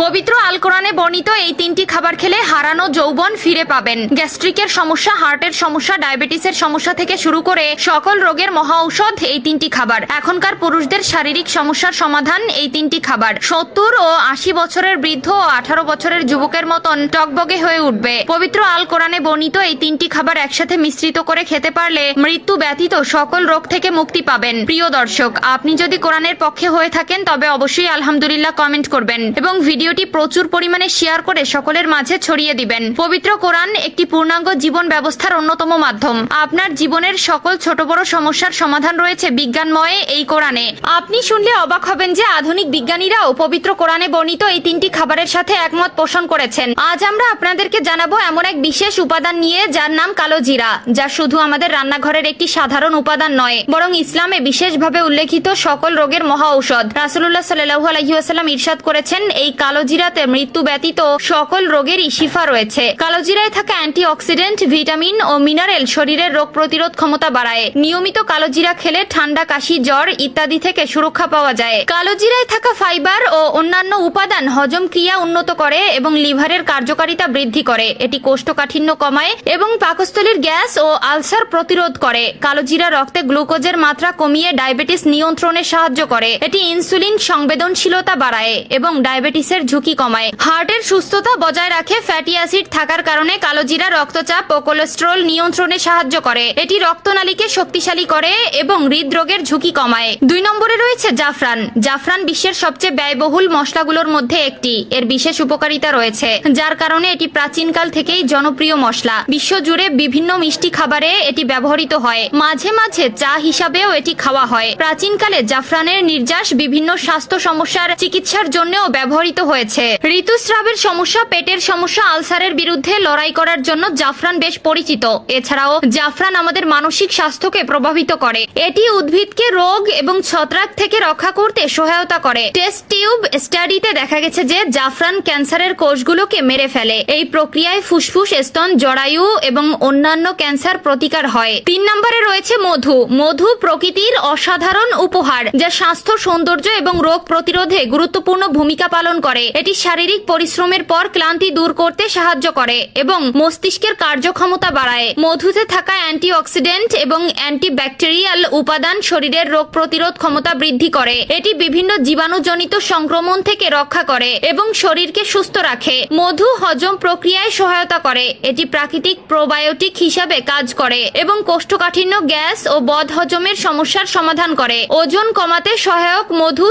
পবিত্র আল কোরআনে বর্ণিত এই তিনটি খাবার খেলে হারানো যৌবন ফিরে পাবেন। গ্যাস্ট্রিকের সমস্যা, হার্টের সমস্যা, ডায়াবেটিসের সমস্যা থেকে শুরু করে সকল রোগের মহা ঔষধ এই তিনটি খাবার। এখনকার পুরুষদের শারীরিক সমস্যার সমাধান এই তিনটি খাবার। 70 ও 80 বছরের বৃদ্ধ ও 18 বছরের যুবকের মতন টকবগে হয়ে উঠবে। পবিত্র আল কোরআনে বর্ণিত এই তিনটি খাবার একসাথে মিশ্রিত করে খেতে পারলে মৃত্যু ব্যতীত সকল রোগ থেকে মুক্তি পাবেন। প্রিয় দর্শক, আপনি যদি কোরআনের পক্ষে হয়ে থাকেন তবে অবশ্যই আলহামদুলিল্লাহ কমেন্ট করবেন এবং ভিডিওটি প্রচুর পরিমাণে শেয়ার করে সকলের মাঝে ছড়িয়ে দিবেন। পবিত্র কোরআন একটি পূর্ণাঙ্গ জীবন ব্যবস্থার অন্যতম মাধ্যম। আপনার জীবনের সকল ছোট বড় সমস্যার সমাধান রয়েছে বিজ্ঞানময়ে এই কোরআনে। আপনি শুনলে অবাক হবেন যে আধুনিক বিজ্ঞানীরাও পবিত্র কোরআনে বর্ণিত এই তিনটি খাবারের সাথে একমত পোষণ করেছেন। আজ আমরা আপনাদেরকে জানাবো এমন এক বিশেষ উপাদান নিয়ে যার নাম কালো জিরা, যা শুধু আমাদের রান্নাঘরের একটি সাধারণ উপাদান নয়, বরং ইসলামে বিশেষভাবে উল্লেখিত সকল রোগের মহা ঔষধ। রাসূলুল্লাহ সাল্লাল্লাহু আলাইহি ওয়াসাল্লাম ইরশাদ করেছেন, এই কালো জিরাতে মৃত্যু ব্যতীত সকল রোগেরই শিফা রয়েছে। কালো জিরায় থাকা অ্যান্টিঅক্সিডেন্ট, ভিটামিন ও মিনারেল শরীরের রোগ প্রতিরোধ ক্ষমতা বাড়ায়। নিয়মিত কালো জিরা খেলে ঠান্ডা, কাশি, জ্বর ইত্যাদি থেকে সুরক্ষা পাওয়া যায়। কালো জিরায় থাকা ফাইবার ও অন্যান্য উপাদান হজম ক্রিয়া উন্নত করে এবং লিভারের কার্যকারিতা বৃদ্ধি করে। এটি কোষ্ঠকাঠিন্য কমায় এবং পাকস্থলীর গ্যাস ও আলসার প্রতিরোধ করে। কালো জিরা রক্তে গ্লুকোজের মাত্রা কমিয়ে ডায়াবেটিস নিয়ন্ত্রণে সাহায্য করে। এটি ইনসুলিন সংবেদনশীলতা বাড়ায় এবং ডায়াবেটিসের ঝুঁকি কমায়। হার্টের সুস্থতা বজায় রাখে। ফ্যাটি অ্যাসিড থাকার কারণে কালো জিরা রক্তচাপ ও কোলেস্টেরল নিয়ন্ত্রণে সাহায্য করে। এটি রক্তনালীকে শক্তিশালী করে এবং হৃদরোগের ঝুঁকি কমায়। 2 নম্বরে রয়েছে জাফরান। জাফরান বিশ্বের সবচেয়ে ব্যয়বহুল মশলাগুলোর মধ্যে একটি। এর বিশেষ উপকারিতা রয়েছে, যার কারণে এটি প্রাচীনকাল থেকেই জনপ্রিয় মশলা। বিশ্বজুড়ে বিভিন্ন মিষ্টি খাবারে এটি ব্যবহৃত হয়। মাঝে মাঝে চা হিসাবেও এটি খাওয়া হয়। প্রাচীনকালে জাফরানের নির্যাস বিভিন্ন স্বাস্থ্য সমস্যার চিকিৎসার জন্যও ব্যবহৃত হয়েছে। ঋতুস্রাবের সমস্যা, পেটের সমস্যা, আলসারের বিরুদ্ধে লড়াই করার জন্য জাফরান বেশ পরিচিত। এছাড়াও জাফরান আমাদের মানসিক স্বাস্থ্যকে প্রভাবিত করে। এটি উদ্ভিদকে রোগ এবং ছত্রাক থেকে রক্ষা করতে সহায়তা করে। টেস্ট টিউব স্টাডিতে দেখা গেছে যে জাফরান ক্যান্সারের কোষগুলোকে মেরে ফেলে। এই প্রক্রিয়ায় ফুসফুস, স্তন, জরায়ু এবং অন্যান্য ক্যান্সার প্রতিকার হয়। 3 নম্বরে রয়েছে মধু। মধু প্রকৃতির অসাধারণ উপহার, যা স্বাস্থ্য, সৌন্দর্য এবং রোগ প্রতিরোধে গুরুত্বপূর্ণ ভূমিকা পালন করে। এটি শারীরিক পরিশ্রমের পর ক্লান্তি দূর করতে সাহায্য করে এবং মস্তিষ্কের কার্যক্ষমতা বাড়ায়। মধুতে থাকা অ্যান্টিঅক্সিডেন্ট এবং অ্যান্টিব্যাকটেরিয়াল উপাদান শরীরের রোগ প্রতিরোধ ক্ষমতা বৃদ্ধি করে। এটি বিভিন্ন জীবাণুজনিত সংক্রমণ থেকে রক্ষা করে এবং শরীরকে সুস্থ রাখে। মধু হজম প্রক্রিয়ায় সহায়তা করে। এটি প্রাকৃতিক প্রোবায়োটিক হিসাবে কাজ করে এবং কোষ্ঠকাঠিন্য, গ্যাস ও বদহজমের সমস্যার সমাধান করে। ওজন কমাতে সহায়ক। মধু